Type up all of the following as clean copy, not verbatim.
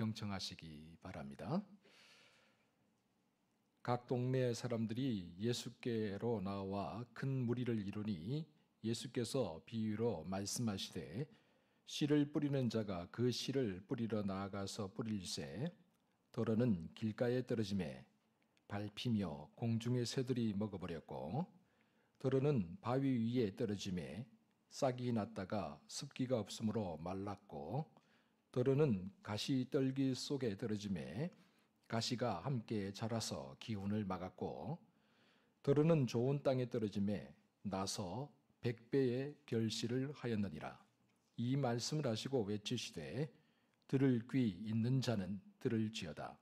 경청하시기 바랍니다. 각 동네 사람들이 예수께로 나와 큰 무리를 이루니 예수께서 비유로 말씀하시되 씨를 뿌리는 자가 그 씨를 뿌리러 나아가서 뿌릴새 더러는 길가에 떨어지매 밟히며 공중의 새들이 먹어버렸고 더러는 바위 위에 떨어지매 싹이 났다가 습기가 없으므로 말랐고 더러는 가시떨기 속에 떨어지매 가시가 함께 자라서 기운을 막았고 더러는 좋은 땅에 떨어지매 나서 100배의 결실을 하였느니라. 이 말씀을 하시고 외치시되 들을 귀 있는 자는 들을지어다.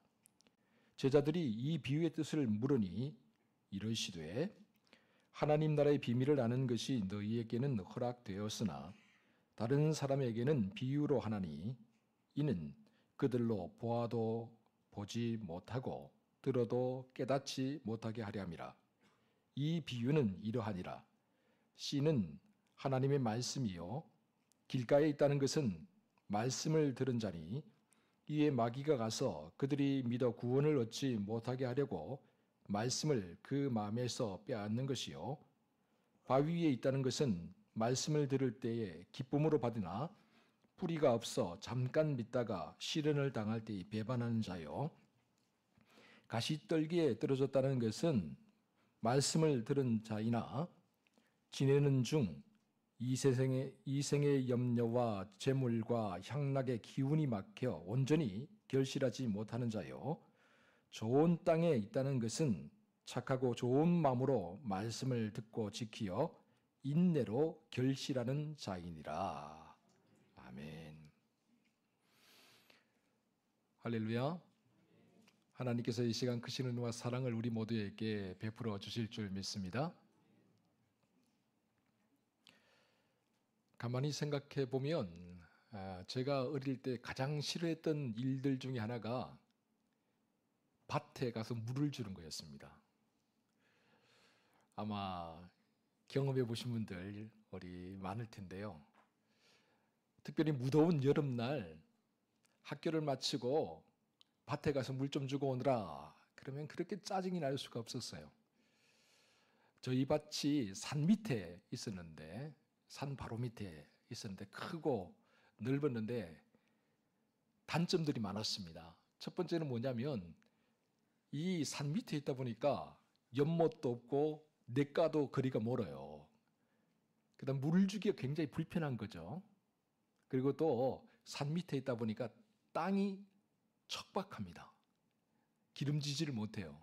제자들이 이 비유의 뜻을 물으니 이르시되 하나님 나라의 비밀을 아는 것이 너희에게는 허락되었으나 다른 사람에게는 비유로 하나니 이는 그들로 보아도 보지 못하고 들어도 깨닫지 못하게 하려 함이라. 이 비유는 이러하니라. 씨는 하나님의 말씀이요 길가에 있다는 것은 말씀을 들은 자니 이에 마귀가 가서 그들이 믿어 구원을 얻지 못하게 하려고 말씀을 그 마음에서 빼앗는 것이요 바위 위에 있다는 것은 말씀을 들을 때에 기쁨으로 받으나 뿌리가 없어 잠깐 믿다가 시련을 당할 때에 배반하는 자요 가시떨기에 떨어졌다는 것은 말씀을 들은 자이나 지내는 중 이생의 염려와 재물과 향락의 기운이 막혀 온전히 결실하지 못하는 자요 좋은 땅에 있다는 것은 착하고 좋은 마음으로 말씀을 듣고 지키어 인내로 결실하는 자이니라. 아멘. 할렐루야. 하나님께서 이 시간 크신 은혜와 사랑을 우리 모두에게 베풀어 주실 줄 믿습니다. 가만히 생각해 보면 제가 어릴 때 가장 싫어했던 일들 중에 하나가 밭에 가서 물을 주는 거였습니다. 아마 경험해 보신 분들 우리 많을 텐데요. 특별히 무더운 여름날 학교를 마치고 밭에 가서 물 좀 주고 오느라 그러면 그렇게 짜증이 날 수가 없었어요. 저희 밭이 산 밑에 있었는데 산 바로 밑에 있었는데 크고 넓었는데 단점들이 많았습니다. 첫 번째는 뭐냐면 이 산 밑에 있다 보니까 연못도 없고 냇가도 거리가 멀어요. 그다음 물을 주기가 굉장히 불편한 거죠. 그리고 또 산 밑에 있다 보니까 땅이 척박합니다. 기름지지를 못해요.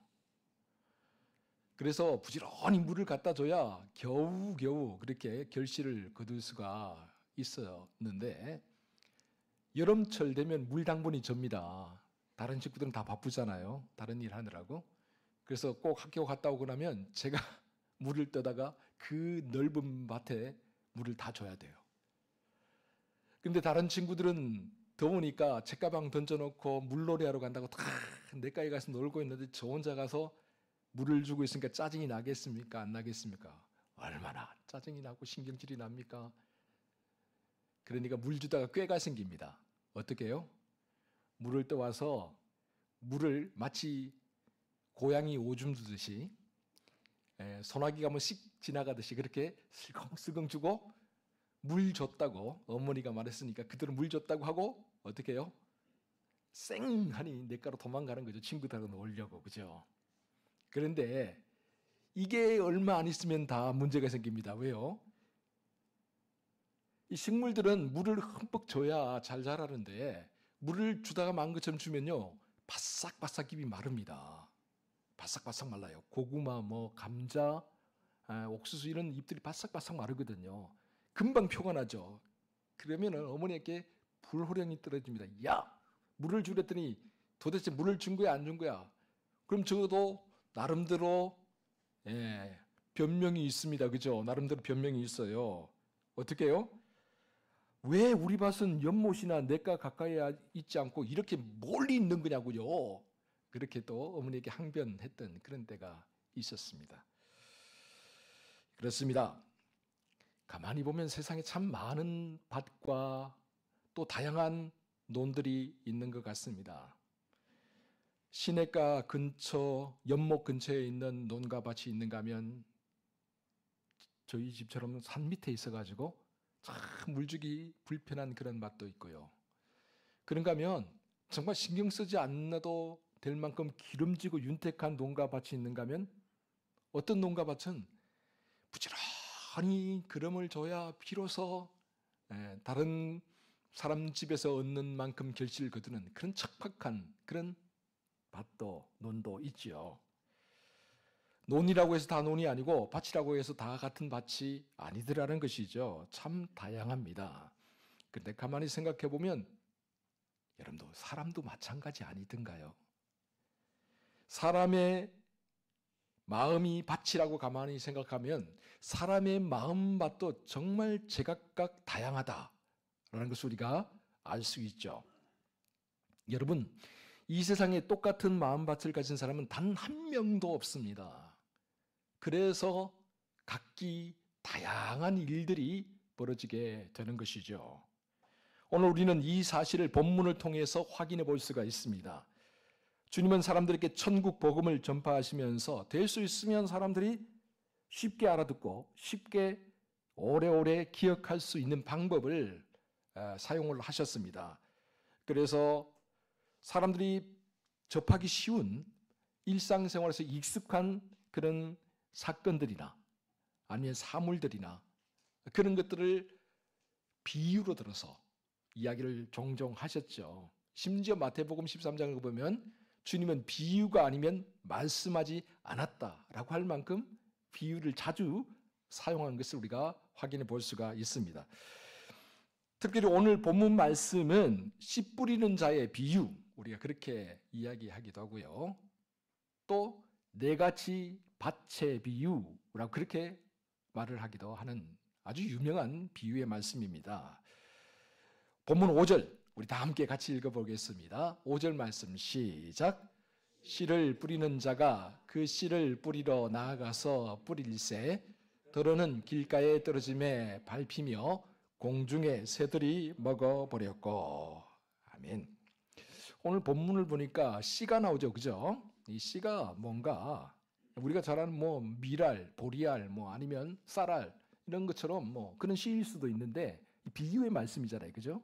그래서 부지런히 물을 갖다 줘야 겨우겨우 그렇게 결실을 거둘 수가 있었는데 여름철 되면 물 당분이 접니다. 다른 친구들은 다 바쁘잖아요. 다른 일 하느라고. 그래서 꼭 학교 갔다 오고 나면 제가 물을 떠다가 그 넓은 밭에 물을 다 줘야 돼요. 근데 다른 친구들은 더우니까 책가방 던져놓고 물놀이하러 간다고 다 냇가에 가서 놀고 있는데 저 혼자 가서 물을 주고 있으니까 짜증이 나겠습니까? 안 나겠습니까? 얼마나 짜증이 나고 신경질이 납니까? 그러니까 물 주다가 꾀가 생깁니다. 어떻게 해요? 물을 떠와서 물을 마치 고양이 오줌 두듯이 소나기가 한번 씩 지나가듯이 그렇게 슬컹슬컹 주고 물 줬다고 어머니가 말했으니까 그들은 물 줬다고 하고 어떻게 해요? 쌩하니 냇가로 도망가는 거죠. 친구들하고 놀려고. 그죠? 그런데 이게 얼마 안 있으면 다 문제가 생깁니다. 왜요? 이 식물들은 물을 흠뻑 줘야 잘 자라는데 물을 주다가 만 것처럼 주면요 바싹바싹 잎이 마릅니다. 바싹바싹 말라요. 고구마, 감자, 옥수수 이런 잎들이 바싹바싹 마르거든요. 금방 표가 나죠. 그러면 어머니에게 불호령이 떨어집니다. 야! 물을 주랬더니 도대체 물을 준 거야 안 준 거야? 그럼 적어도 나름대로 변명이 있습니다. 그죠? 나름대로 변명이 있어요. 어떻게 해요? 왜 우리 밭은 연못이나 냇가 가까이에 있지 않고 이렇게 멀리 있는 거냐고요. 그렇게 또 어머니에게 항변했던 그런 때가 있었습니다. 그렇습니다. 가만히 보면 세상에 참 많은 밭과 또 다양한 논들이 있는 것 같습니다. 시냇가 근처, 연못 근처에 있는 논과 밭이 있는가 하면 저희 집처럼 산 밑에 있어가지고 참 물주기 불편한 그런 밭도 있고요. 그런가 하면 정말 신경 쓰지 않아도 될 만큼 기름지고 윤택한 논과 밭이 있는가 하면 어떤 논과 밭은 부지런히 기름을 줘야 비로소 다른 사람 집에서 얻는 만큼 결실을 거두는 그런 척박한 그런 밭도 논도 있지요. 논이라고 해서 다 논이 아니고 밭이라고 해서 다 같은 밭이 아니더라는 것이죠. 참 다양합니다. 그런데 가만히 생각해 보면 여러분도 사람도 마찬가지 아니던가요? 사람의 마음이 밭이라고 가만히 생각하면 사람의 마음밭도 정말 제각각 다양하다라는 것을 우리가 알 수 있죠. 여러분, 이 세상에 똑같은 마음밭을 가진 사람은 단 한 명도 없습니다. 그래서 각기 다양한 일들이 벌어지게 되는 것이죠. 오늘 우리는 이 사실을 본문을 통해서 확인해 볼 수가 있습니다. 주님은 사람들에게 천국 복음을 전파하시면서 될 수 있으면 사람들이 쉽게 알아듣고 쉽게 오래오래 기억할 수 있는 방법을 사용을 하셨습니다. 그래서 사람들이 접하기 쉬운 일상생활에서 익숙한 그런 사건들이나 아니면 사물들이나 그런 것들을 비유로 들어서 이야기를 종종 하셨죠. 심지어 마태복음 13장을 보면 주님은 비유가 아니면 말씀하지 않았다라고 할 만큼 비유를 자주 사용한 것을 우리가 확인해 볼 수가 있습니다. 특별히 오늘 본문 말씀은 씨 뿌리는 자의 비유, 우리가 그렇게 이야기하기도 하고요. 또 네 가지 밭의 비유라고 그렇게 말을 하기도 하는 아주 유명한 비유의 말씀입니다. 본문 5절 우리 다 함께 같이 읽어보겠습니다. 5절 말씀 시작. 씨를 뿌리는 자가 그 씨를 뿌리러 나아가서 뿌릴새 더러는 길가에 떨어짐에 밟히며 공중의 새들이 먹어버렸고. 아멘. 오늘 본문을 보니까 씨가 나오죠, 그죠? 이 씨가 뭔가 우리가 잘 아는 뭐 밀알, 보리알, 뭐 아니면 쌀알 이런 것처럼 뭐 그런 씨일 수도 있는데 비유의 말씀이잖아요, 그죠?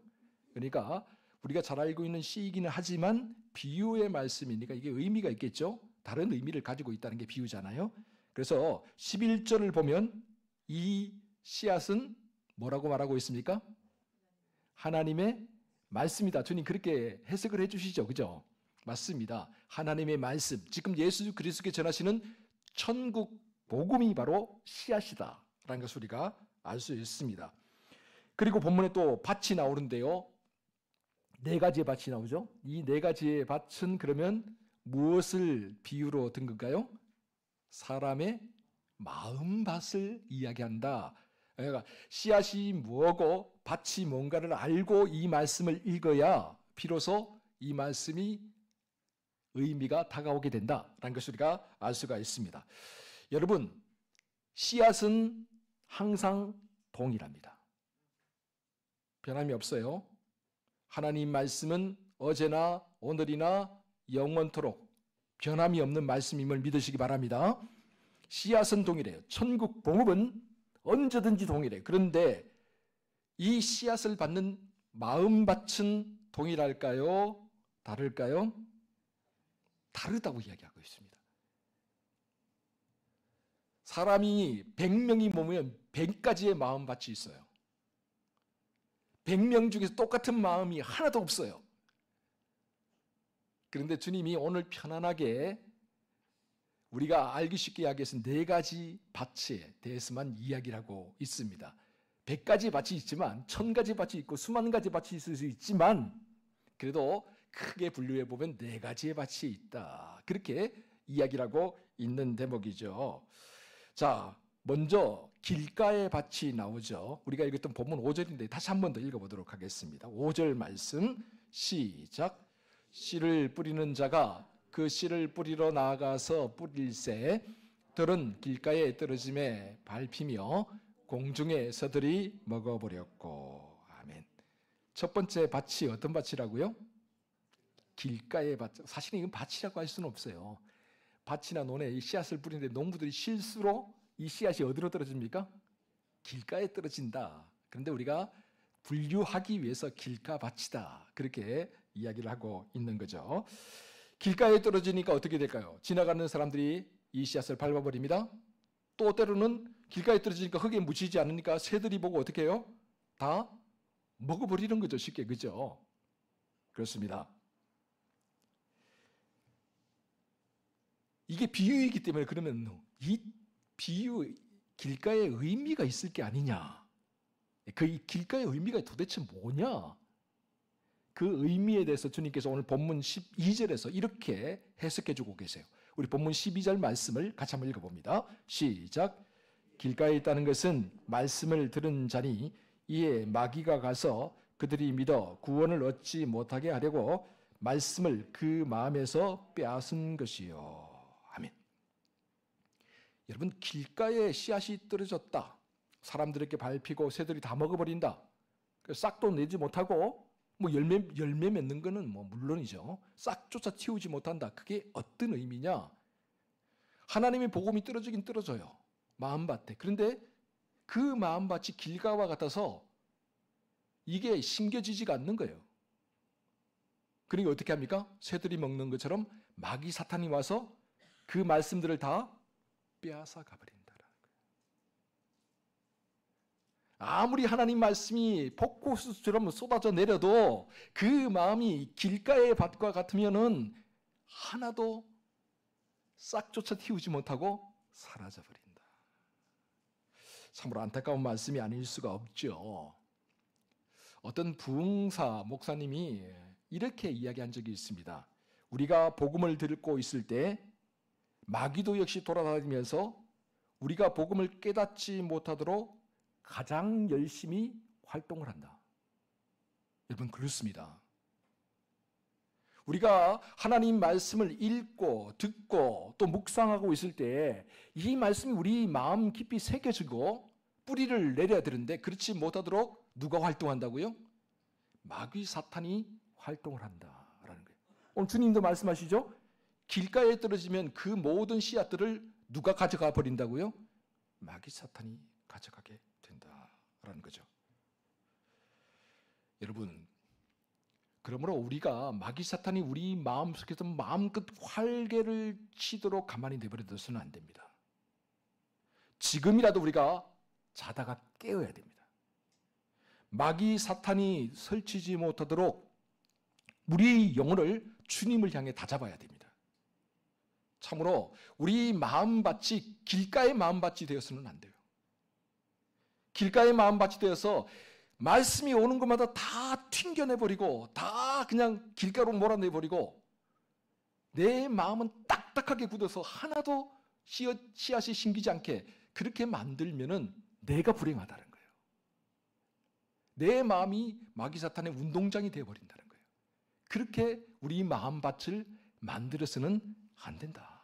그러니까 우리가 잘 알고 있는 씨이기는 하지만 비유의 말씀이니까 이게 의미가 있겠죠? 다른 의미를 가지고 있다는 게 비유잖아요. 그래서 11절을 보면 이 씨앗은 뭐라고 말하고 있습니까? 하나님의 말씀이다. 주님 그렇게 해석을 해주시죠, 그죠? 맞습니다. 하나님의 말씀, 지금 예수 그리스도께 전하시는 천국 복음이 바로 씨앗이다라는 것을 우리가 알 수 있습니다. 그리고 본문에 또 밭이 나오는데요. 네 가지의 밭이 나오죠. 이 네 가지의 밭은 그러면 무엇을 비유로 든 건가요? 사람의 마음밭을 이야기한다. 그러니까 씨앗이 뭐고 밭이 뭔가를 알고 이 말씀을 읽어야 비로소 이 말씀이 의미가 다가오게 된다라는 것을 우리가 알 수가 있습니다. 여러분, 씨앗은 항상 동일합니다. 변함이 없어요. 하나님 말씀은 어제나 오늘이나 영원토록 변함이 없는 말씀임을 믿으시기 바랍니다. 씨앗은 동일해요. 천국 복음은 언제든지 동일해요. 그런데 이 씨앗을 받는 마음밭은 동일할까요? 다를까요? 다르다고 이야기하고 있습니다. 사람이 100명이 모이면 100가지의 마음밭이 있어요. 100명 중에서 똑같은 마음이 하나도 없어요. 그런데 주님이 오늘 편안하게 우리가 알기 쉽게 이야기해서 네 가지 밭에 대해서만 이야기를 하고 있습니다. 100가지 밭이 있지만 1000가지 밭이 있고 수만 가지 밭이 있을 수 있지만 그래도 크게 분류해 보면 네 가지의 밭이 있다. 그렇게 이야기를 하고 있는 대목이죠. 자, 먼저 길가의 밭이 나오죠. 우리가 읽었던 본문 5절인데 다시 한 번 더 읽어보도록 하겠습니다. 5절 말씀 시작. 씨를 뿌리는 자가 그 씨를 뿌리러 나아가서 뿌릴새 들은 길가에 떨어짐에 밟히며 공중의 새들이 먹어버렸고. 아멘. 첫 번째 밭이 어떤 밭이라고요? 길가의 밭. 사실은 이건 밭이라고 할 수는 없어요. 밭이나 논에 이 씨앗을 뿌리는데 농부들이 실수로 이 씨앗이 어디로 떨어집니까? 길가에 떨어진다. 그런데 우리가 분류하기 위해서 길가 밭이다. 그렇게 이야기를 하고 있는 거죠. 길가에 떨어지니까 어떻게 될까요? 지나가는 사람들이 이 씨앗을 밟아버립니다. 또 때로는 길가에 떨어지니까 흙에 묻히지 않으니까 새들이 보고 어떻게 해요? 다 먹어버리는 거죠. 쉽게. 그죠? 그렇습니다. 이게 비유이기 때문에 그러면 이 비유 길가에 의미가 있을 게 아니냐. 그 길가의 의미가 도대체 뭐냐. 그 의미에 대해서 주님께서 오늘 본문 12절에서 이렇게 해석해 주고 계세요. 우리 본문 12절 말씀을 같이 한번 읽어봅니다. 시작. 길가에 있다는 것은 말씀을 들은 자니 이에 마귀가 가서 그들이 믿어 구원을 얻지 못하게 하려고 말씀을 그 마음에서 빼앗은 것이요. 아멘. 여러분, 길가에 씨앗이 떨어졌다. 사람들에게 밟히고 새들이 다 먹어버린다. 싹도 내지 못하고 뭐 열매 맺는 거는 뭐 물론이죠. 싹조차 틔우지 못한다. 그게 어떤 의미냐? 하나님의 복음이 떨어지긴 떨어져요. 마음밭에. 그런데 그 마음밭이 길가와 같아서 이게 심겨지지가 않는 거예요. 그러니까 어떻게 합니까? 새들이 먹는 것처럼 마귀 사탄이 와서 그 말씀들을 다 빼앗아 가버린다라는 거예요. 아무리 하나님 말씀이 폭포수처럼 쏟아져 내려도 그 마음이 길가의 밭과 같으면은 하나도 싹조차 틔우지 못하고 사라져 버린다. 참으로 안타까운 말씀이 아닐 수가 없죠. 어떤 부흥사 목사님이 이렇게 이야기한 적이 있습니다. 우리가 복음을 듣고 있을 때 마귀도 역시 돌아다니면서 우리가 복음을 깨닫지 못하도록 가장 열심히 활동을 한다. 여러분, 그렇습니다. 우리가 하나님 말씀을 읽고 듣고 또 묵상하고 있을 때 이 말씀이 우리 마음 깊이 새겨지고 뿌리를 내려야 되는데 그렇지 못하도록 누가 활동한다고요? 마귀 사탄이 활동을 한다라는 거예요. 오늘 주님도 말씀하시죠? 길가에 떨어지면 그 모든 씨앗들을 누가 가져가 버린다고요? 마귀 사탄이 가져가게 된다라는 거죠. 여러분, 그러므로 우리가 마귀 사탄이 우리 마음속에서 마음껏 활개를 치도록 가만히 내버려둬서는 안 됩니다. 지금이라도 우리가 자다가 깨어야 됩니다. 마귀 사탄이 설치지 못하도록 우리 영혼을 주님을 향해 다잡아야 됩니다. 참으로 우리 마음밭이 길가의 마음밭이 되어서는 안 돼요. 길가의 마음밭이 되어서 말씀이 오는 것마다 다 튕겨내버리고 다 그냥 길가로 몰아내버리고 내 마음은 딱딱하게 굳어서 하나도 씨앗이 심기지 않게 그렇게 만들면은 내가 불행하다는 거예요. 내 마음이 마귀 사탄의 운동장이 되어버린다는 거예요. 그렇게 우리 마음밭을 만들어서는 안 된다.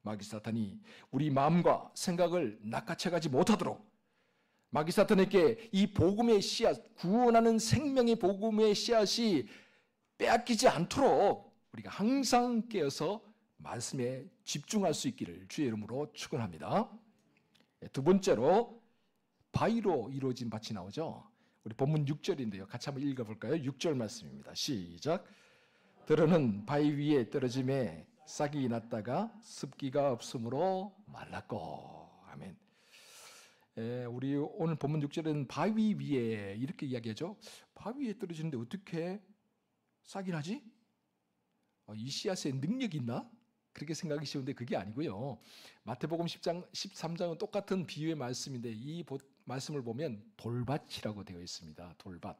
마귀 사탄이 우리 마음과 생각을 낚아채가지 못하도록 마귀 사탄에게 이 복음의 씨앗, 구원하는 생명의 복음의 씨앗이 빼앗기지 않도록 우리가 항상 깨어서 말씀에 집중할 수 있기를 주의 이름으로 축원합니다. 두 번째로 바위로 이루어진 밭이 나오죠. 우리 본문 6절인데요. 같이 한번 읽어볼까요? 6절 말씀입니다. 시작. 들어는 바위 위에 떨어짐에 싹이 났다가 습기가 없으므로 말랐고. 아멘. 우리 오늘 본문 6절은 바위 위에 이렇게 이야기하죠. 바위 위에 떨어지는데 어떻게 싹이 나지? 이 씨앗에 능력이 있나? 그렇게 생각이 쉬운데 그게 아니고요. 마태복음 13장은 똑같은 비유의 말씀인데 이 말씀을 보면 돌밭이라고 되어 있습니다. 돌밭.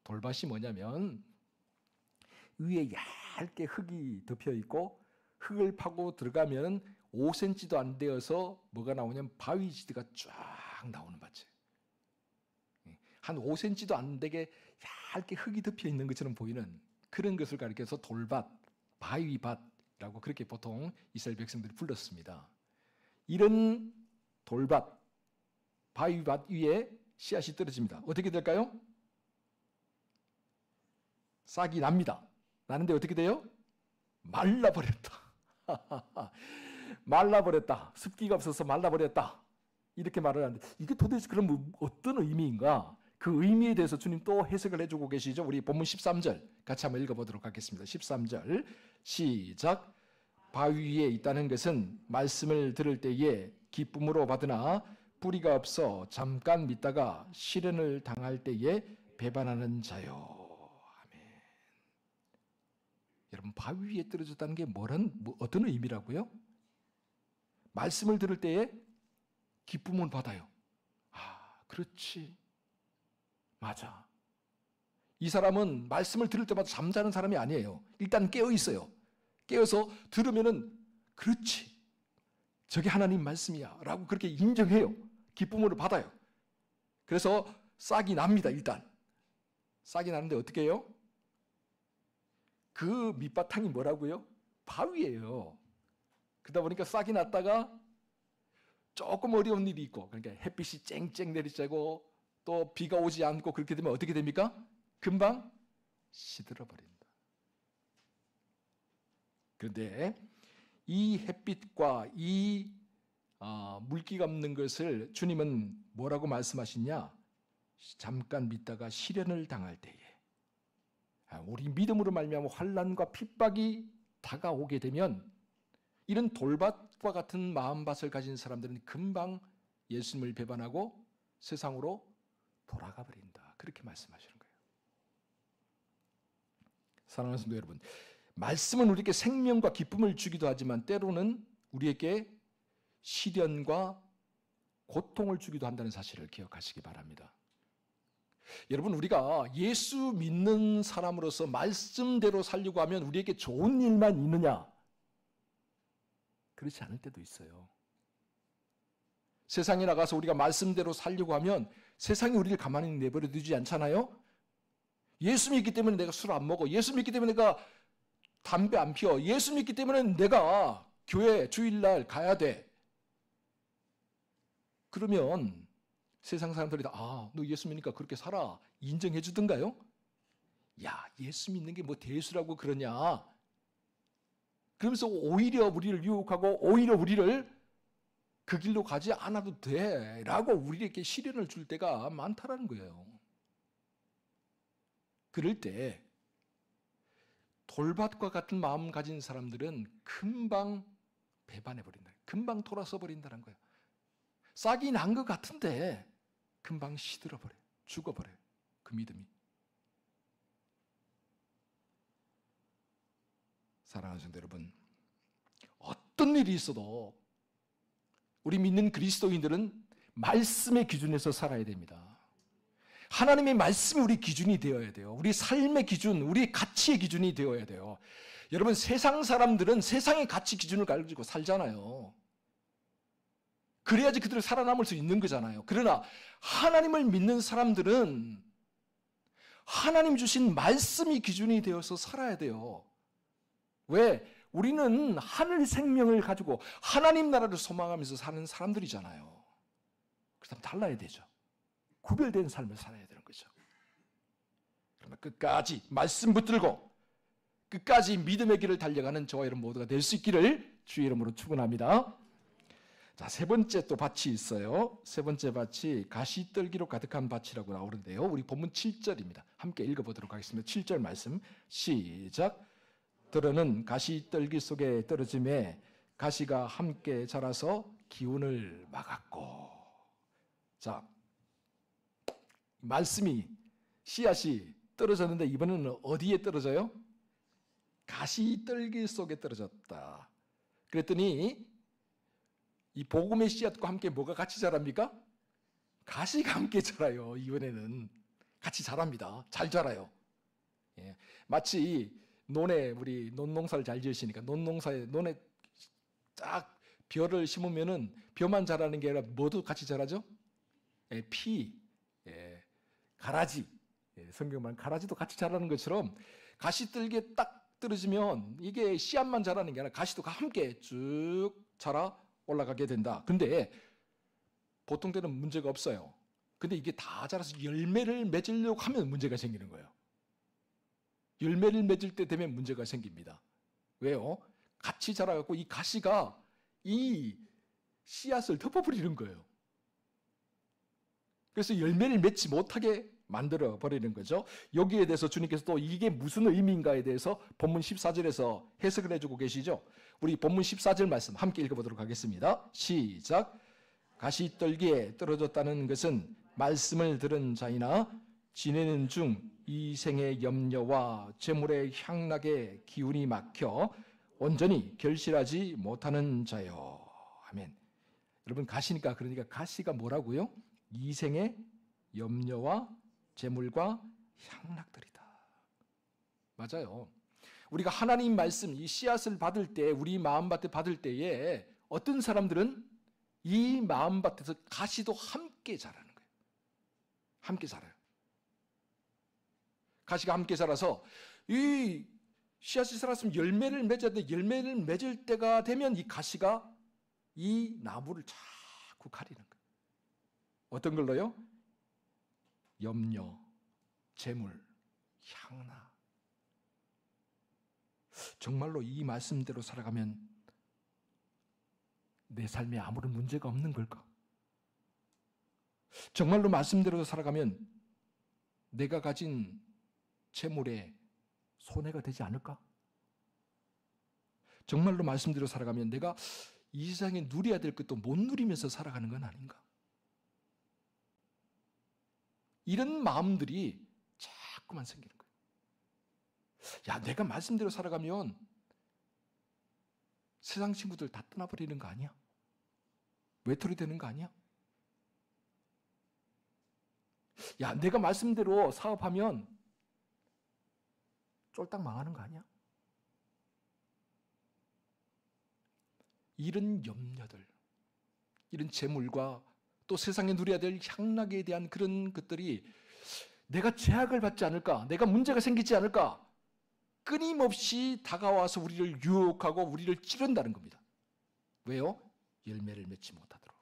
돌밭이 뭐냐면 위에 얇게 흙이 덮여 있고 흙을 파고 들어가면 5cm도 안 되어서 뭐가 나오냐면 바위지대가 쫙 나오는 밭이에요. 한 5cm도 안 되게 얇게 흙이 덮여 있는 것처럼 보이는 그런 것을 가리켜서 돌밭, 바위밭이라고 그렇게 보통 이스라엘 백성들이 불렀습니다. 이런 돌밭, 바위밭 위에 씨앗이 떨어집니다. 어떻게 될까요? 싹이 납니다. 나는데 어떻게 돼요? 말라버렸다. 말라버렸다. 습기가 없어서 말라버렸다. 이렇게 말을 하는데 이게 도대체 그럼 어떤 의미인가? 그 의미에 대해서 주님 또 해석을 해주고 계시죠. 우리 본문 13절 같이 한번 읽어보도록 하겠습니다. 13절 시작. 바위 위에 있다는 것은 말씀을 들을 때에 기쁨으로 받으나 뿌리가 없어 잠깐 믿다가 시련을 당할 때에 배반하는 자요. 여러분, 바위 위에 떨어졌다는 게 어떤 의미라고요? 말씀을 들을 때에 기쁨을 받아요. 아, 그렇지. 맞아. 이 사람은 말씀을 들을 때마다 잠자는 사람이 아니에요. 일단 깨어 있어요. 깨어서 들으면은 그렇지. 저게 하나님 말씀이야. 라고 그렇게 인정해요. 기쁨으로 받아요. 그래서 싹이 납니다, 일단. 싹이 나는데 어떻게 해요? 그 밑바탕이 뭐라고요? 바위예요. 그러다 보니까 싹이 났다가 조금 어려운 일이 있고, 그러니까 햇빛이 쨍쨍 내리쬐고 또 비가 오지 않고 그렇게 되면 어떻게 됩니까? 금방 시들어버린다. 그런데 이 햇빛과 이 물기가 없는 것을 주님은 뭐라고 말씀하시냐? 잠깐 믿다가 시련을 당할 때에, 우리 믿음으로 말미암아 환난과 핍박이 다가오게 되면 이런 돌밭과 같은 마음밭을 가진 사람들은 금방 예수님을 배반하고 세상으로 돌아가 버린다. 그렇게 말씀하시는 거예요. 사랑하는 성도 여러분, 말씀은 우리에게 생명과 기쁨을 주기도 하지만 때로는 우리에게 시련과 고통을 주기도 한다는 사실을 기억하시기 바랍니다. 여러분, 우리가 예수 믿는 사람으로서 말씀대로 살려고 하면 우리에게 좋은 일만 있느냐? 그렇지 않을 때도 있어요. 세상에 나가서 우리가 말씀대로 살려고 하면 세상이 우리를 가만히 내버려 두지 않잖아요. 예수 믿기 때문에 내가 술 안 먹어. 예수 믿기 때문에 내가 담배 안 피워. 예수 믿기 때문에 내가 교회 주일날 가야 돼. 그러면 세상 사람들이 다 너 예수 믿으니까 그렇게 살아 인정해 주던가요? 야, 예수 믿는 게 뭐 대수라고 그러냐? 그러면서 오히려 우리를 유혹하고 오히려 우리를 그 길로 가지 않아도 돼 라고 우리에게 시련을 줄 때가 많다라는 거예요. 그럴 때 돌밭과 같은 마음 가진 사람들은 금방 배반해 버린다. 금방 돌아서 버린다는 거예요. 싹이 난 것 같은데 금방 시들어버려, 죽어버려요. 그 믿음이. 사랑하는 성도 여러분, 어떤 일이 있어도 우리 믿는 그리스도인들은 말씀의 기준에서 살아야 됩니다. 하나님의 말씀이 우리 기준이 되어야 돼요. 우리 삶의 기준, 우리 가치의 기준이 되어야 돼요. 여러분, 세상 사람들은 세상의 가치 기준을 가지고 살잖아요. 그래야지 그들을 살아남을 수 있는 거잖아요. 그러나 하나님을 믿는 사람들은 하나님 주신 말씀이 기준이 되어서 살아야 돼요. 왜? 우리는 하늘 생명을 가지고 하나님 나라를 소망하면서 사는 사람들이잖아요. 그렇다면 달라야 되죠. 구별된 삶을 살아야 되는 거죠. 그러면 끝까지 말씀 붙들고 끝까지 믿음의 길을 달려가는 저와 여러분 모두가 될 수 있기를 주의 이름으로 축원합니다. 자, 세 번째 또 밭이 있어요. 세 번째 밭이 가시떨기로 가득한 밭이라고 나오는데요. 우리 본문 7절입니다. 함께 읽어보도록 하겠습니다. 7절 말씀 시작. 들어는 가시떨기 속에 떨어짐에 가시가 함께 자라서 기운을 막았고. 자, 말씀이 씨앗이 떨어졌는데 이번에는 어디에 떨어져요? 가시떨기 속에 떨어졌다. 그랬더니 이 복음의 씨앗과 함께 뭐가 같이 자랍니까? 가시가 함께 자라요. 이번에는 같이 자랍니다. 잘 자라요. 예. 마치 논에 우리 논농사를 잘 지으시니까 논에 딱 벼를 심으면은 벼만 자라는 게 아니라 뭐도 같이 자라죠? 예, 피, 예, 가라지, 예, 성경 말하는 가라지도 같이 자라는 것처럼 가시떨기에 딱 떨어지면 이게 씨앗만 자라는 게 아니라 가시도 함께 쭉 자라 올라가게 된다. 근데 보통 때는 문제가 없어요. 근데 이게 다 자라서 열매를 맺으려고 하면 문제가 생기는 거예요. 열매를 맺을 때 되면 문제가 생깁니다. 왜요? 같이 자라갖고 이 가시가 이 씨앗을 덮어버리는 거예요. 그래서 열매를 맺지 못하게 만들어 버리는 거죠. 여기에 대해서 주님께서 또 이게 무슨 의미인가에 대해서 본문 14절에서 해석을 해주고 계시죠. 우리 본문 14절 말씀 함께 읽어보도록 하겠습니다. 시작. 가시떨기에 떨어졌다는 것은 말씀을 들은 자이나 지내는 중 이생의 염려와 재물의 향락에 기운이 막혀 온전히 결실하지 못하는 자요. 아멘. 여러분, 가시니까 그러니까 가시가 뭐라고요? 이생의 염려와 재물과 향락들이다. 맞아요. 우리가 하나님 말씀, 이 씨앗을 받을 때, 우리 마음밭에 받을 때에 어떤 사람들은 이 마음밭에서 가시도 함께 자라는 거예요. 함께 자라요. 가시가 함께 자라서 이 씨앗이 자랐으면 열매를 맺어야 돼. 열매를 맺을 때가 되면 이 가시가 이 나무를 자꾸 가리는 거예요. 어떤 걸로요? 염려, 재물, 향락. 정말로 이 말씀대로 살아가면 내 삶에 아무런 문제가 없는 걸까? 정말로 말씀대로 살아가면 내가 가진 재물에 손해가 되지 않을까? 정말로 말씀대로 살아가면 내가 이 세상에 누려야 될 것도 못 누리면서 살아가는 건 아닌가? 이런 마음들이 자꾸만 생기는 거예요. 야, 내가 말씀대로 살아가면 세상 친구들 다 떠나버리는 거 아니야? 외톨이 되는 거 아니야? 야, 내가 말씀대로 사업하면 쫄딱 망하는 거 아니야? 이런 염려들, 이런 재물과 또 세상에 누려야 될 향락에 대한 그런 것들이 내가 제약을 받지 않을까? 내가 문제가 생기지 않을까? 끊임없이 다가와서 우리를 유혹하고 우리를 찌른다는 겁니다. 왜요? 열매를 맺지 못하도록.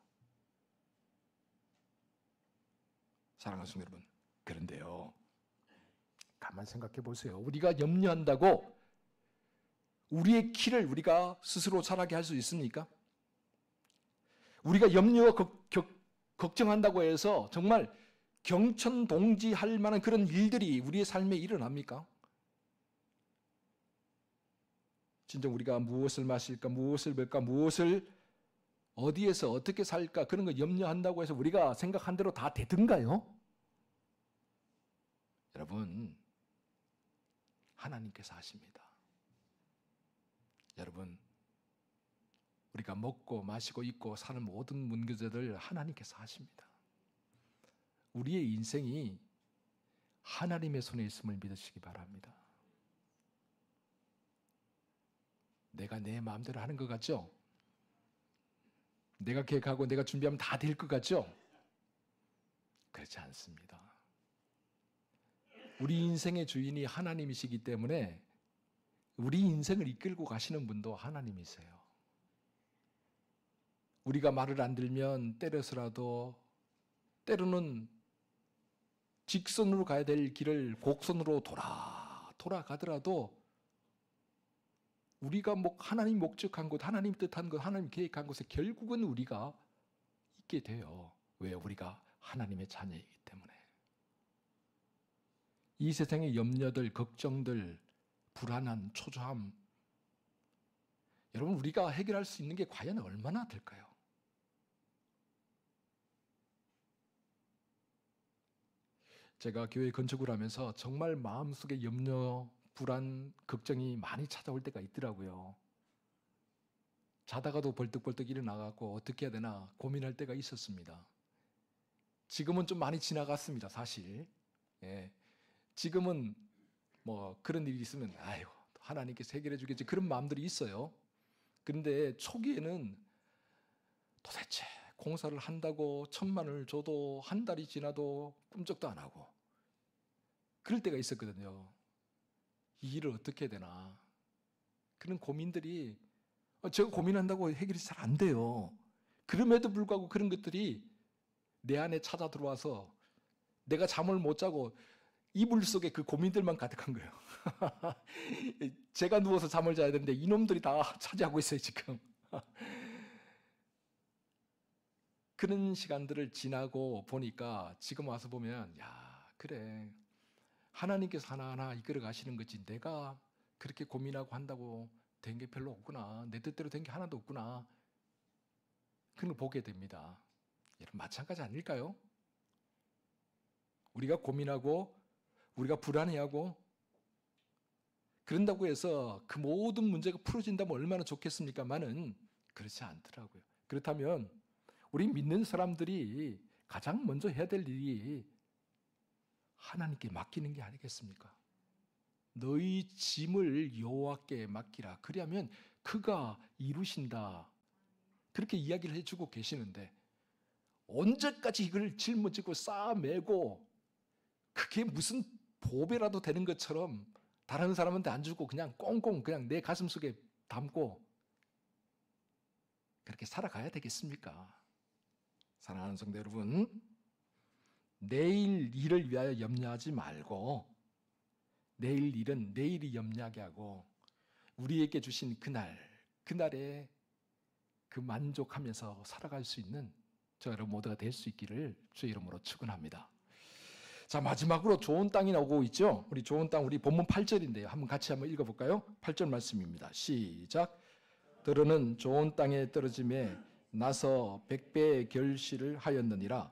사랑하는 성도 여러분, 그런데요, 가만 생각해 보세요. 우리가 염려한다고 우리의 키를 우리가 스스로 자라게 할 수 있습니까? 우리가 염려와 걱정한다고 해서 정말 경천동지할 만한 그런 일들이 우리의 삶에 일어납니까? 진정 우리가 무엇을 마실까, 무엇을 먹을까, 무엇을 어디에서 어떻게 살까 그런 거 염려한다고 해서 우리가 생각한 대로 다 되든가요? 여러분, 하나님께서 하십니다. 여러분, 우리가 먹고 마시고 입고 사는 모든 문제들 하나님께서 하십니다. 우리의 인생이 하나님의 손에 있음을 믿으시기 바랍니다. 내가 내 마음대로 하는 것 같죠? 내가 계획하고 내가 준비하면 다 될 것 같죠? 그렇지 않습니다. 우리 인생의 주인이 하나님이시기 때문에 우리 인생을 이끌고 가시는 분도 하나님이세요. 우리가 말을 안 들면 때려서라도, 때로는 직선으로 가야 될 길을 곡선으로 돌아가더라도 우리가 하나님 목적한 곳, 하나님 뜻한 곳, 하나님 계획한 곳에 결국은 우리가 있게 돼요. 왜? 우리가 하나님의 자녀이기 때문에. 이 세상의 염려들, 걱정들, 불안한, 초조함, 여러분, 우리가 해결할 수 있는 게 과연 얼마나 될까요? 제가 교회 건축을 하면서 정말 마음속에 염려, 불안, 걱정이 많이 찾아올 때가 있더라고요. 자다가도 벌떡벌떡 일어나갖고 어떻게 해야 되나 고민할 때가 있었습니다. 지금은 좀 많이 지나갔습니다, 사실. 예. 지금은 그런 일이 있으면 아유, 하나님께서 해결해 주겠지 그런 마음들이 있어요. 그런데 초기에는 도대체 공사를 한다고 1,000만을 줘도 한 달이 지나도 꿈쩍도 안 하고 그럴 때가 있었거든요. 이 일을 어떻게 해야 되나 그런 고민들이 제가 고민한다고 해결이 잘 안 돼요. 그럼에도 불구하고 그런 것들이 내 안에 찾아 들어와서 내가 잠을 못 자고 이불 속에 그 고민들만 가득한 거예요. 제가 누워서 잠을 자야 되는데 이놈들이 다 차지하고 있어요, 지금. 그런 시간들을 지나고 보니까 지금 와서 보면, 야, 그래. 하나님께서 하나하나 이끌어 가시는 거지. 내가 그렇게 고민하고 한다고 된 게 별로 없구나. 내 뜻대로 된 게 하나도 없구나. 그런 걸 보게 됩니다. 여러분, 마찬가지 아닐까요? 우리가 고민하고, 우리가 불안해하고, 그런다고 해서 그 모든 문제가 풀어진다면 얼마나 좋겠습니까만은 그렇지 않더라고요. 그렇다면 우리 믿는 사람들이 가장 먼저 해야 될 일이 하나님께 맡기는 게 아니겠습니까? 너희 짐을 여호와께 맡기라. 그리하면 그가 이루신다. 그렇게 이야기를 해주고 계시는데 언제까지 이걸 짊어지고 쌓아매고 그게 무슨 보배라도 되는 것처럼 다른 사람한테 안 주고 그냥 꽁꽁 그냥 내 가슴 속에 담고 그렇게 살아가야 되겠습니까? 사랑하는 성도 여러분, 내일 일을 위하여 염려하지 말고 내일 일은 내일이 염려하게 하고 우리에게 주신 그날에 그 만족하면서 살아갈 수 있는 저 여러분 모두가 될 수 있기를 주의 이름으로 축원합니다. 자, 마지막으로 좋은 땅이 나오고 있죠. 우리 좋은 땅, 우리 본문 8절인데요. 같이 한번 읽어볼까요? 8절 말씀입니다. 시작. 들으는 좋은 땅에 떨어짐에 나서 100배의 결실을 하였느니라.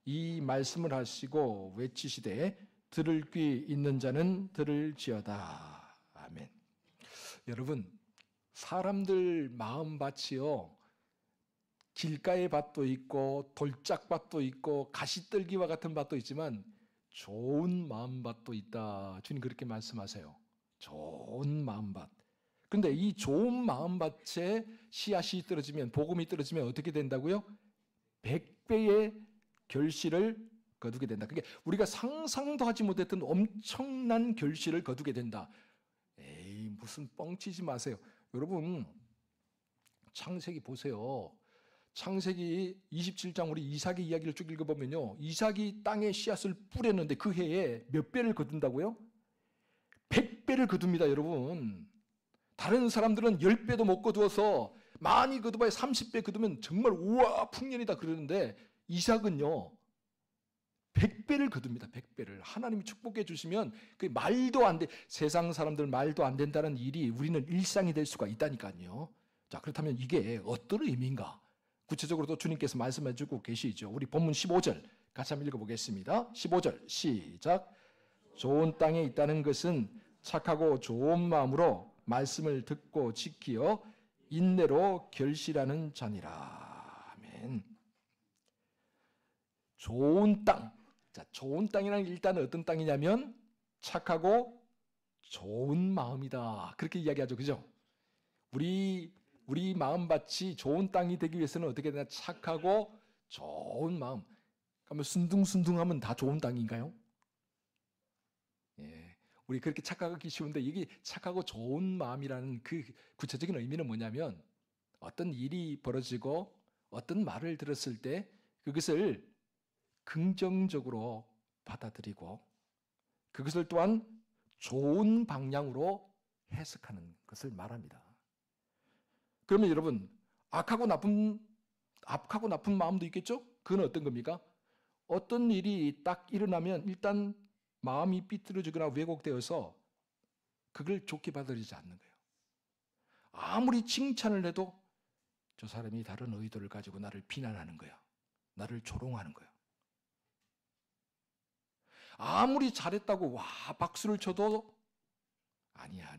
이 말씀을 하시고 외치시되 들을 귀 있는 자는 들을지어다. 아멘. 여러분, 사람들 마음밭이요, 길가의 밭도 있고 돌짝밭도 있고 가시떨기와 같은 밭도 있지만 좋은 마음밭도 있다. 주님 그렇게 말씀하세요. 좋은 마음밭. 그런데 이 좋은 마음밭에 씨앗이 떨어지면, 복음이 떨어지면 어떻게 된다고요? 100배의 결실을 거두게 된다. 그게 우리가 상상도 하지 못했던 엄청난 결실을 거두게 된다. 에이, 무슨 뻥치지 마세요. 여러분, 창세기 보세요. 창세기 27장 우리 이삭의 이야기를 쭉 읽어보면요, 이삭이 땅에 씨앗을 뿌렸는데 그 해에 몇 배를 거둔다고요? 100배를 거둡니다. 여러분, 다른 사람들은 10배도 못 거두어서 많이 거둬봐야 30배 거두면 정말 우와 풍년이다 그러는데 이삭은요 100배를 거둡니다. 100배를. 하나님이 축복해 주시면 그 말도 안 돼, 세상 사람들 말도 안 된다는 일이 우리는 일상이 될 수가 있다니까요. 자, 그렇다면 이게 어떤 의미인가? 구체적으로도 주님께서 말씀해 주고 계시죠. 우리 본문 15절 같이 한번 읽어보겠습니다. 15절 시작. 좋은 땅에 있다는 것은 착하고 좋은 마음으로 말씀을 듣고 지키어 인내로 결실하는 자니라. 아멘. 좋은 땅. 자, 좋은 땅이란 일단 어떤 땅이냐면 착하고 좋은 마음이다. 그렇게 이야기하죠. 그죠? 우리 마음밭이 좋은 땅이 되기 위해서는 어떻게 되나? 착하고 좋은 마음. 그러면 순둥순둥하면 다 좋은 땅인가요? 예, 우리 그렇게 착각하기 쉬운데 이게 착하고 좋은 마음이라는 그 구체적인 의미는 뭐냐면 어떤 일이 벌어지고 어떤 말을 들었을 때 그것을 긍정적으로 받아들이고 그것을 또한 좋은 방향으로 해석하는 것을 말합니다. 그러면 여러분, 악하고 나쁜 마음도 있겠죠? 그건 어떤 겁니까? 어떤 일이 딱 일어나면 일단 마음이 삐뚤어지거나 왜곡되어서 그걸 좋게 받아들이지 않는 거예요. 아무리 칭찬을 해도 저 사람이 다른 의도를 가지고 나를 비난하는 거야. 나를 조롱하는 거야. 아무리 잘했다고 와 박수를 쳐도 아니야.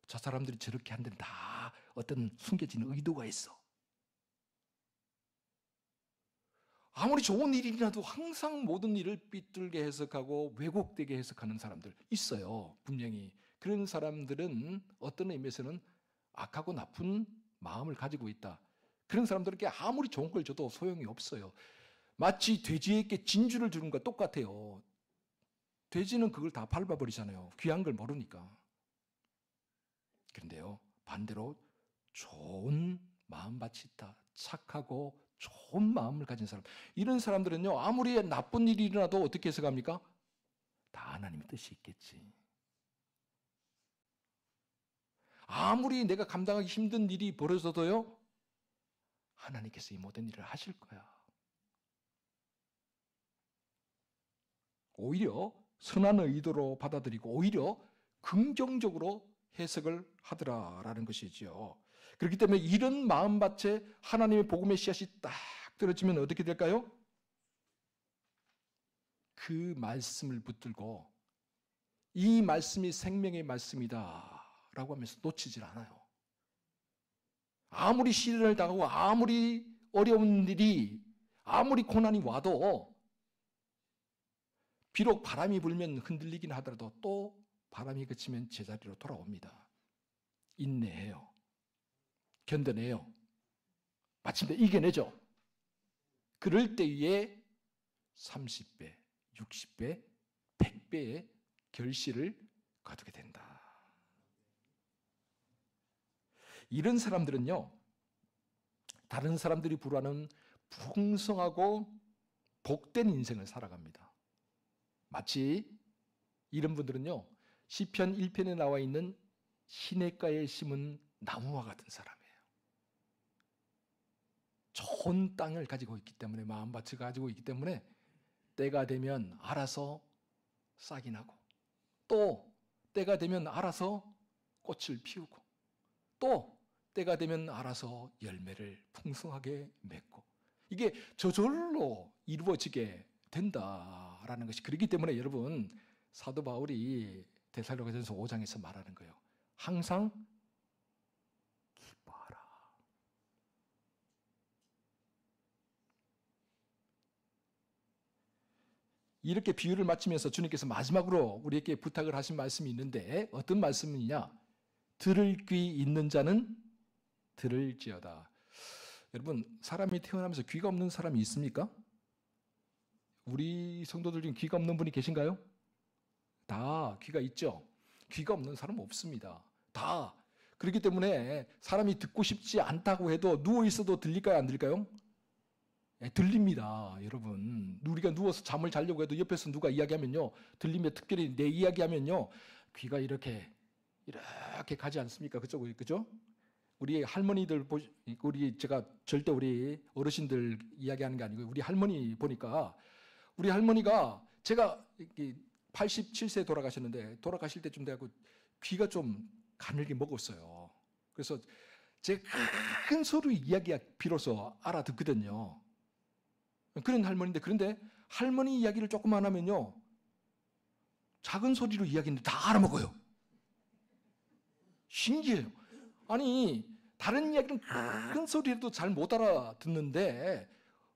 저 사람들이 저렇게 한 데는 다 어떤 숨겨진 의도가 있어. 아무리 좋은 일이라도 항상 모든 일을 삐뚤게 해석하고 왜곡되게 해석하는 사람들 있어요. 분명히. 그런 사람들은 어떤 의미에서는 악하고 나쁜 마음을 가지고 있다. 그런 사람들에게 아무리 좋은 걸 줘도 소용이 없어요. 마치 돼지에게 진주를 주는 것과 똑같아요. 돼지는 그걸 다 밟아버리잖아요. 귀한 걸 모르니까. 그런데요, 반대로 좋은 마음밭이 있다. 착하고 좋은 마음을 가진 사람. 이런 사람들은요, 아무리 나쁜 일이 일어나도 어떻게 해석합니까? 다 하나님의 뜻이 있겠지. 아무리 내가 감당하기 힘든 일이 벌어져도요, 하나님께서 이 모든 일을 하실 거야. 오히려 선한 의도로 받아들이고 오히려 긍정적으로 해석을 하더라라는 것이죠. 그렇기 때문에 이런 마음밭에 하나님의 복음의 씨앗이 딱 떨어지면 어떻게 될까요? 그 말씀을 붙들고 이 말씀이 생명의 말씀이다 라고 하면서 놓치질 않아요. 아무리 시련을 당하고 아무리 어려운 일이 아무리 고난이 와도 비록 바람이 불면 흔들리긴 하더라도 또 바람이 그치면 제자리로 돌아옵니다. 인내해요. 견뎌내요. 마침내 이겨내죠. 그럴 때에 30배, 60배, 100배의 결실을 거두게 된다. 이런 사람들은요, 다른 사람들이 부르는 풍성하고 복된 인생을 살아갑니다. 마치 이런 분들은요, 시편 1편에 나와 있는 시냇가에 심은 나무와 같은 사람이에요. 좋은 땅을 가지고 있기 때문에, 마음밭을 가지고 있기 때문에 때가 되면 알아서 싹이 나고, 또 때가 되면 알아서 꽃을 피우고, 또 때가 되면 알아서 열매를 풍성하게 맺고, 이게 저절로 이루어지게 된다라는 것이, 그렇기 때문에 여러분, 사도 바울이 데살로니가전서 5장에서 말하는 거예요. 항상 기뻐하라. 이렇게 비유를 마치면서 주님께서 마지막으로 우리에게 부탁을 하신 말씀이 있는데, 어떤 말씀이냐? 들을 귀 있는 자는 들을지어다. 여러분, 사람이 태어나면서 귀가 없는 사람이 있습니까? 우리 성도들 중에 귀가 없는 분이 계신가요? 다 귀가 있죠. 귀가 없는 사람은 없습니다. 다. 그렇기 때문에 사람이 듣고 싶지 않다고 해도 누워 있어도 들릴까요? 안 들릴까요? 네, 들립니다. 여러분, 우리가 누워서 잠을 자려고 해도 옆에서 누가 이야기하면요, 들리면, 특별히 내 이야기하면요, 귀가 이렇게 가지 않습니까? 그쪽으로, 그죠? 우리 할머니들, 제가 절대 우리 어르신들 이야기하는 게 아니고, 우리 할머니 보니까, 우리 할머니가 제가 87세 돌아가셨는데, 돌아가실 때쯤 돼갖고 귀가 좀 가늘게 먹었어요. 그래서 제가 큰 소리 이야기가 비로소 알아듣거든요. 그런 할머니인데, 그런데 할머니 이야기를 조금만 하면요, 작은 소리로 이야기했는데 다 알아먹어요. 신기해요. 아니, 다른 이야기는 큰 소리로도 잘 못 알아듣는데,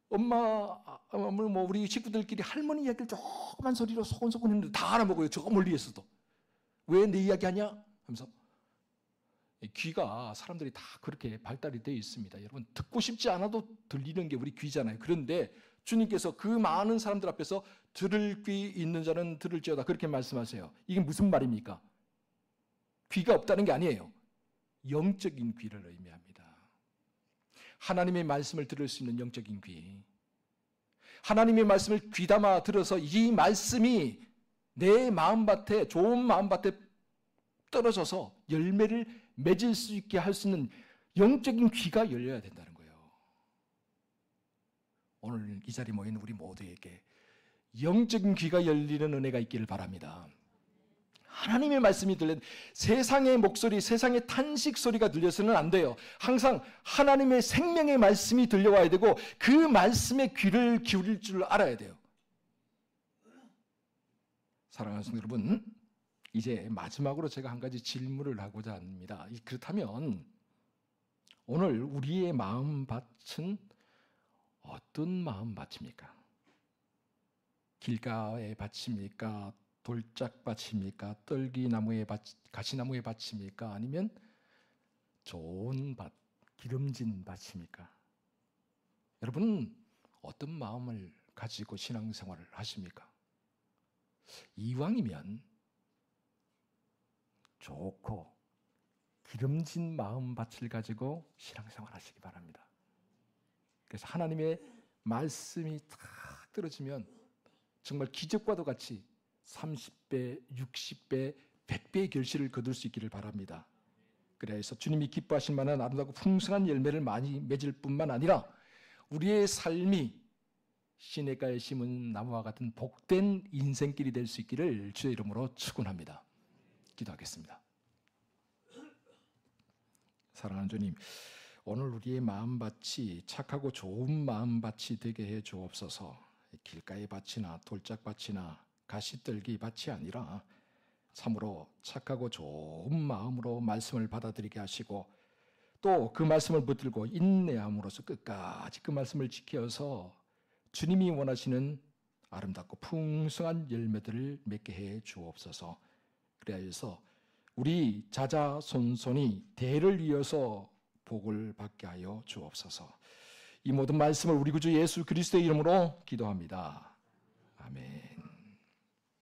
우리 식구들끼리 할머니 이야기를 조그만 소리로 소곤소곤 했는데 다 알아먹어요. 저 멀리에서도. 왜 내 이야기 하냐? 하면서. 귀가 사람들이 다 그렇게 발달이 되어 있습니다. 여러분, 듣고 싶지 않아도 들리는 게 우리 귀잖아요. 그런데 주님께서 그 많은 사람들 앞에서 들을 귀 있는 자는 들을지어다, 그렇게 말씀하세요. 이게 무슨 말입니까? 귀가 없다는 게 아니에요. 영적인 귀를 의미합니다. 하나님의 말씀을 들을 수 있는 영적인 귀. 하나님의 말씀을 귀담아 들어서 이 말씀이 내 마음밭에, 좋은 마음밭에 떨어져서 열매를 맺을 수 있게 할 수 있는 영적인 귀가 열려야 된다는 거예요. 오늘 이 자리에 모인 우리 모두에게 영적인 귀가 열리는 은혜가 있기를 바랍니다. 하나님의 말씀이 들리는, 세상의 목소리, 세상의 탄식 소리가 들려서는 안 돼요. 항상 하나님의 생명의 말씀이 들려와야 되고, 그 말씀에 귀를 기울일 줄 알아야 돼요. 사랑하는 성도 여러분, 이제 마지막으로 제가 한 가지 질문을 하고자 합니다. 그렇다면 오늘 우리의 마음밭은 어떤 마음밭입니까? 길가의 밭입니까? 돌짝밭입니까? 떨기나무의 밭, 가시나무의 밭입니까? 아니면 좋은 밭, 기름진 밭입니까? 여러분, 어떤 마음을 가지고 신앙생활을 하십니까? 이왕이면 좋고 기름진 마음밭을 가지고 신앙생활 하시기 바랍니다. 그래서 하나님의 말씀이 탁 떨어지면 정말 기적과도 같이 30배, 60배, 100배의 결실을 거둘 수 있기를 바랍니다. 그래서 주님이 기뻐하실 만한 아름답고 풍성한 열매를 많이 맺을 뿐만 아니라 우리의 삶이 시냇가에 심은 나무와 같은 복된 인생길이 될 수 있기를 주의 이름으로 축원합니다. 기도하겠습니다. 사랑하는 주님, 오늘 우리의 마음밭이 착하고 좋은 마음밭이 되게 해 주옵소서. 길가의 밭이나 돌짝밭이나 가시떨기 밭이 아니라 참으로 착하고 좋은 마음으로 말씀을 받아들이게 하시고 또 그 말씀을 붙들고 인내함으로써 끝까지 그 말씀을 지켜서 주님이 원하시는 아름답고 풍성한 열매들을 맺게 해 주옵소서. 그래서 우리 자자손손이 대를 이어서 복을 받게 하여 주옵소서. 이 모든 말씀을 우리 구주 예수 그리스도의 이름으로 기도합니다. 아멘.